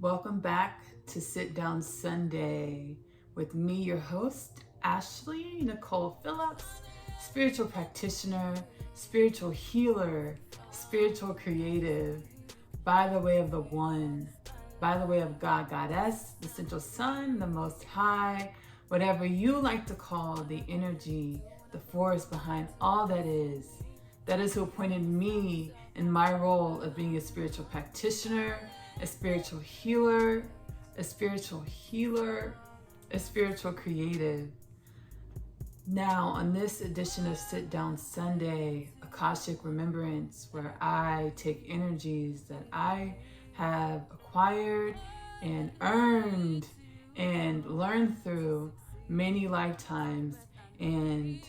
Welcome back to Sit Down Sunday with me, your host, Ashley Nicole Phillips, spiritual practitioner, spiritual healer, spiritual creative, by the way of the One, by the way of God, Goddess, the Central Sun, the Most High, whatever you like to call the energy, the force behind all that is. That is who appointed me in my role of being a spiritual practitioner, a spiritual healer, a spiritual creative. Now, on this edition of Sit Down Sunday, Akashic Remembrance, where I take energies that I have acquired and earned and learned through many lifetimes and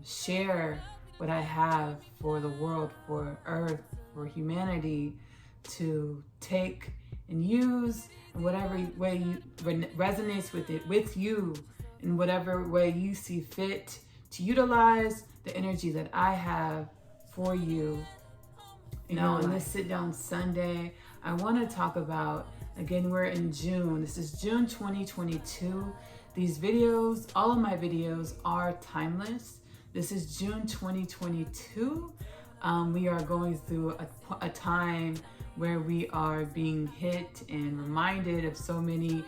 share what I have for the world, for Earth, for humanity to take and use in whatever way resonates with you in whatever way you see fit to utilize the energy that I have for you. Now, on this Sit Down Sunday, I want to talk about, again, we're in June. This is June 2022. These videos, all of my videos are timeless. This is June 2022. We are going through a time where we are being hit and reminded of so many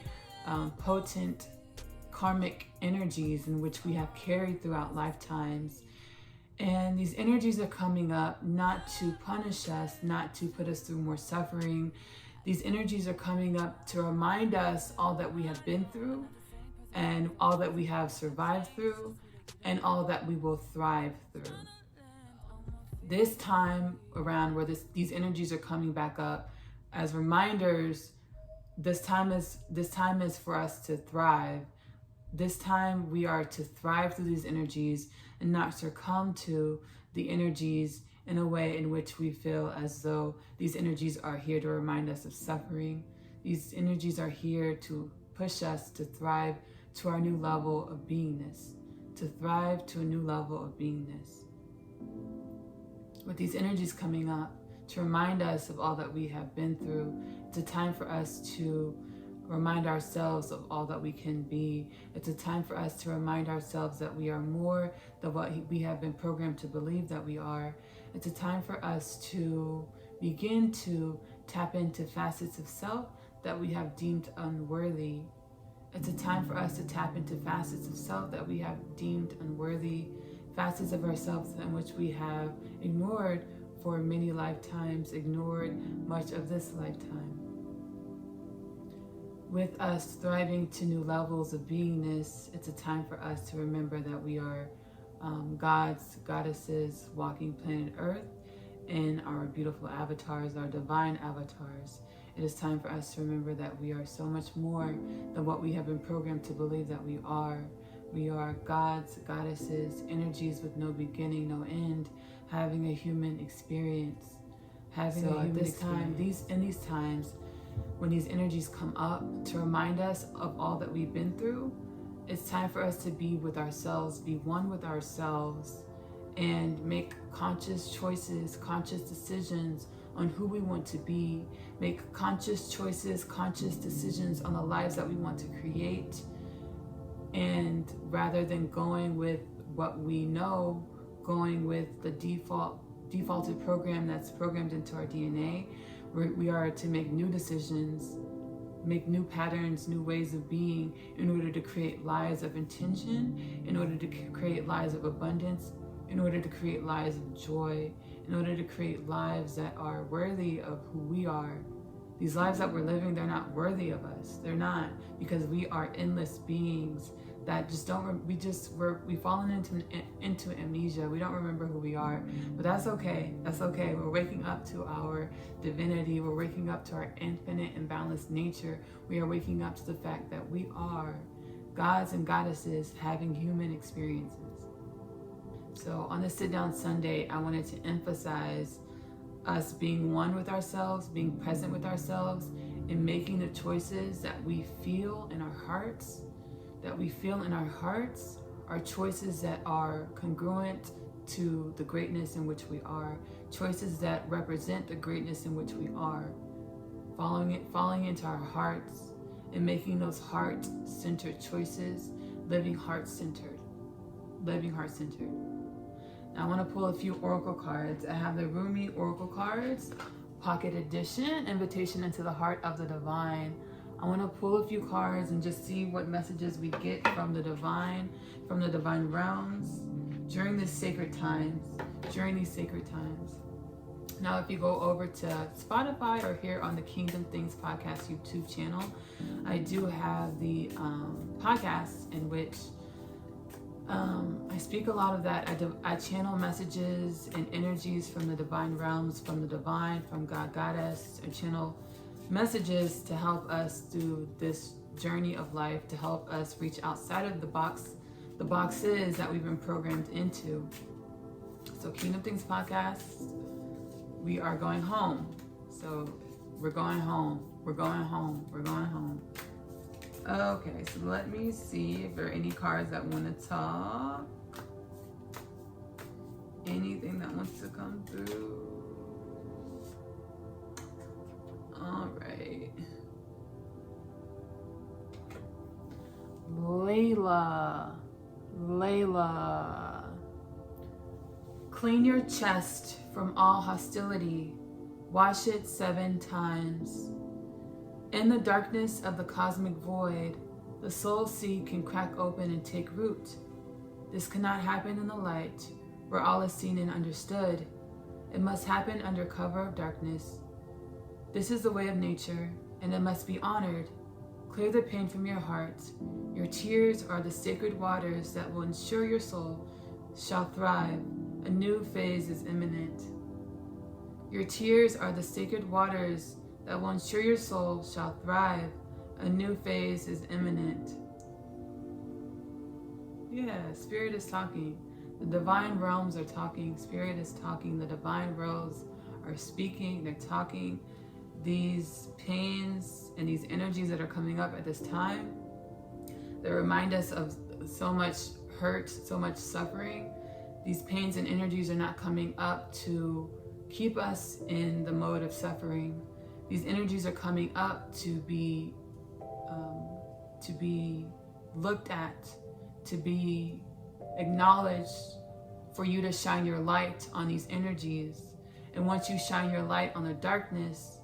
potent karmic energies in which we have carried throughout lifetimes. And these energies are coming up not to punish us, not to put us through more suffering. These energies are coming up to remind us all that we have been through and all that we have survived through and all that we will thrive through. This time around where these energies are coming back up as reminders, this time is for us to thrive. This time we are to thrive through these energies and not succumb to the energies in a way in which we feel as though these energies are here to remind us of suffering. These energies are here to push us to thrive to our new level of beingness, to thrive to a new level of beingness. With these energies coming up to remind us of all that we have been through, it's a time for us to remind ourselves of all that we can be. It's a time for us to remind ourselves that we are more than what we have been programmed to believe that we are. It's a time for us to begin to tap into facets of self that we have deemed unworthy. It's a time for us to tap into facets of self that we have deemed unworthy, facets of ourselves in which we have ignored for many lifetimes, ignored much of this lifetime. With us thriving to new levels of beingness, it's a time for us to remember that we are gods, goddesses walking planet Earth in our beautiful avatars, our divine avatars. It is time for us to remember that we are so much more than what we have been programmed to believe that we are. We are gods, goddesses, energies with no beginning, no end, having a human experience. In these times, when these energies come up to remind us of all that we've been through, it's time for us to be with ourselves, be one with ourselves, and make conscious choices, conscious decisions on who we want to be, make conscious choices, conscious decisions on the lives that we want to create. And rather than going with what we know, going with the defaulted program that's programmed into our DNA, we are to make new decisions, make new patterns, new ways of being in order to create lives of intention, in order to create lives of abundance, in order to create lives of joy, in order to create lives that are worthy of who we are. These lives that we're living, they're not worthy of us. They're not, because we are endless beings that just don't, we've fallen into amnesia. We don't remember who we are, but that's okay. That's okay. We're waking up to our divinity. We're waking up to our infinite and boundless nature. We are waking up to the fact that we are gods and goddesses having human experiences. So on this Sit Down Sunday, I wanted to emphasize us being one with ourselves, being present with ourselves, and making the choices that we feel in our hearts, are choices that are congruent to the greatness in which we are, choices that represent the greatness in which we are. falling into our hearts and making those heart-centered choices, living heart-centered. Now I want to pull a few oracle cards. I have the Rumi Oracle cards, Pocket Edition, Invitation into the Heart of the Divine. I want to pull a few cards and just see what messages we get from the divine realms during these sacred times. Now, if you go over to Spotify or here on the Kingdom Things Podcast YouTube channel, I do have the podcast in which I speak a lot of that. I channel messages and energies from the divine realms, from the divine, from God, Goddess. I channel messages to help us through this journey of life, to help us reach outside of the boxes that we've been programmed into. So Kingdom Things Podcast, we are going home. So we're going home. Okay, so let me see if there are any cards that want to talk. Anything that wants to come through. All right. Layla. Clean your chest from all hostility. Wash it 7 times. In the darkness of the cosmic void, the soul seed can crack open and take root. This cannot happen in the light, where all is seen and understood. It must happen under cover of darkness. This is the way of nature, and it must be honored. Clear the pain from your heart. Your tears are the sacred waters that will ensure your soul shall thrive. A new phase is imminent. Your tears are the sacred waters that will ensure your soul shall thrive. A new phase is imminent. Yeah, Spirit is talking. The divine realms are talking. Spirit is talking. The divine realms are speaking. They're talking. These pains and these energies that are coming up at this time, they remind us of so much hurt, so much suffering. These pains and energies are not coming up to keep us in the mode of suffering. These energies are coming up to be looked at, to be acknowledged, for you to shine your light on these energies. And once you shine your light on the darkness,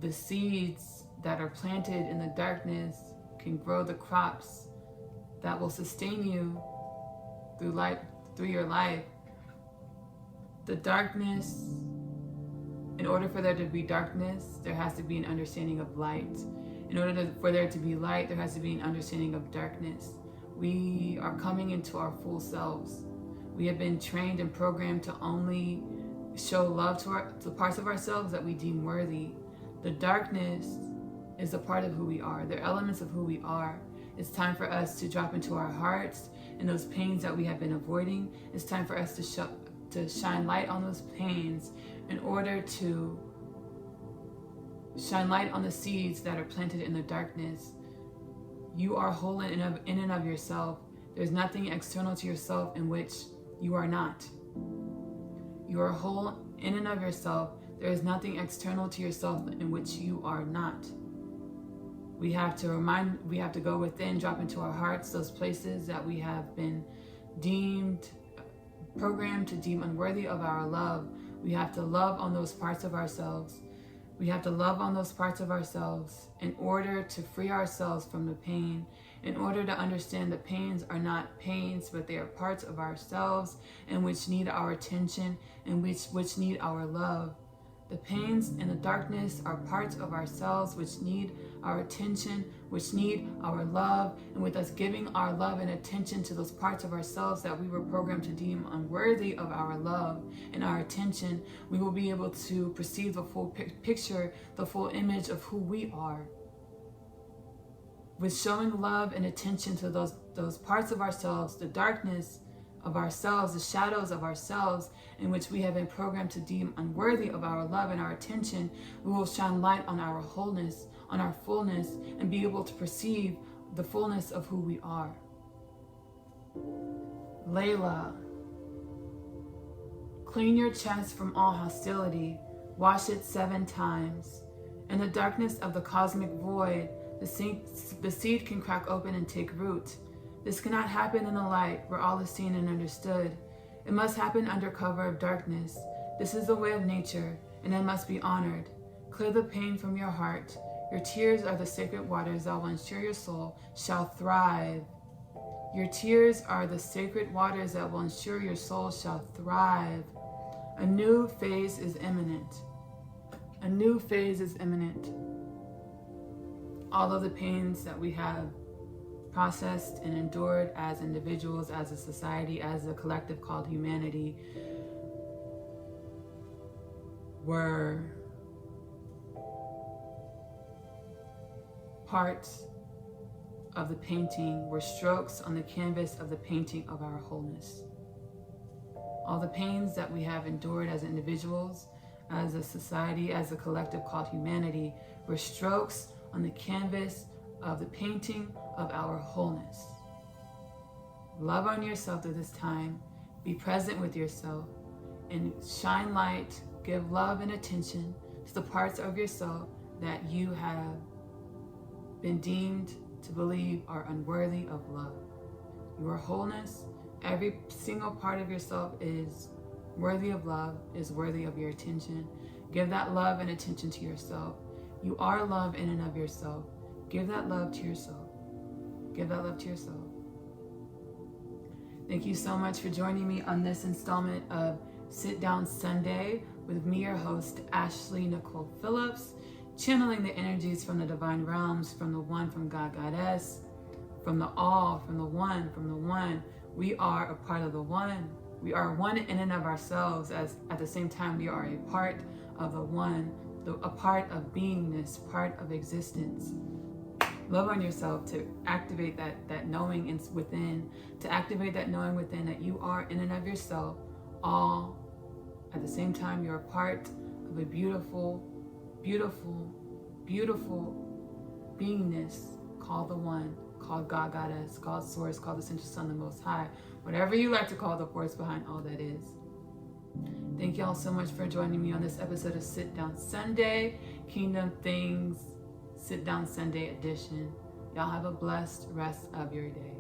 the seeds that are planted in the darkness can grow the crops that will sustain you through your life. The darkness, in order for there to be darkness, there has to be an understanding of light. In order for there to be light, there has to be an understanding of darkness. We are coming into our full selves. We have been trained and programmed to only show love to the parts of ourselves that we deem worthy. The darkness is a part of who we are. They're elements of who we are. It's time for us to drop into our hearts and those pains that we have been avoiding. It's time for us to shine light on those pains in order to shine light on the seeds that are planted in the darkness. You are whole in and of yourself. There's nothing external to yourself in which you are not. You are whole in and of yourself. There is nothing external to yourself in which you are not. We have to go within, drop into our hearts, those places that we have been programmed to deem unworthy of our love. We have to love on those parts of ourselves. We have to love on those parts of ourselves in order to free ourselves from the pain, in order to understand that pains are not pains, but they are parts of ourselves and which need our attention and which need our love. The pains and the darkness are parts of ourselves which need our attention, which need our love, and with us giving our love and attention to those parts of ourselves that we were programmed to deem unworthy of our love and our attention, we will be able to perceive the full picture, the full image of who we are. With showing love and attention to those parts of ourselves, the darkness of ourselves, the shadows of ourselves in which we have been programmed to deem unworthy of our love and our attention, we will shine light on our wholeness, on our fullness, and be able to perceive the fullness of who we are. Layla, clean your chest from all hostility, wash it 7 times. In the darkness of the cosmic void, the seed can crack open and take root. This cannot happen in the light where all is seen and understood. It must happen under cover of darkness. This is the way of nature, and it must be honored. Clear the pain from your heart. Your tears are the sacred waters that will ensure your soul shall thrive. Your tears are the sacred waters that will ensure your soul shall thrive. A new phase is imminent. A new phase is imminent. All of the pains that we have processed and endured as individuals, as a society, as a collective called humanity, were parts of the painting, were strokes on the canvas of the painting of our wholeness. All the pains that we have endured as individuals, as a society, as a collective called humanity, were strokes on the canvas of the painting of our wholeness. Love on yourself through this time. Be present with yourself and shine light. Give love and attention to the parts of yourself that you have been deemed to believe are unworthy of love. Your wholeness, every single part of yourself is worthy of love, is worthy of your attention. Give that love and attention to yourself. You are love in and of yourself. Give that love to yourself. Give that love to yourself. Thank you so much for joining me on this installment of Sit Down Sunday with me, your host, Ashley Nicole Phillips, channeling the energies from the divine realms, from the one, from God, Goddess, from the all, from the one, from the one. We are a part of the one. We are one in and of ourselves, as at the same time we are a part of the one, a part of beingness, part of existence. Love on yourself to activate that knowing within, to activate that knowing within that you are in and of yourself, all at the same time. You're a part of a beautiful, beautiful, beautiful beingness called the one, called God, Goddess, called Source, called the Central Sun, the Most High, whatever you like to call the force behind all that is. Thank y'all so much for joining me on this episode of Sit Down Sunday, Kingdom Things Sit Down Sunday edition. Y'all have a blessed rest of your day.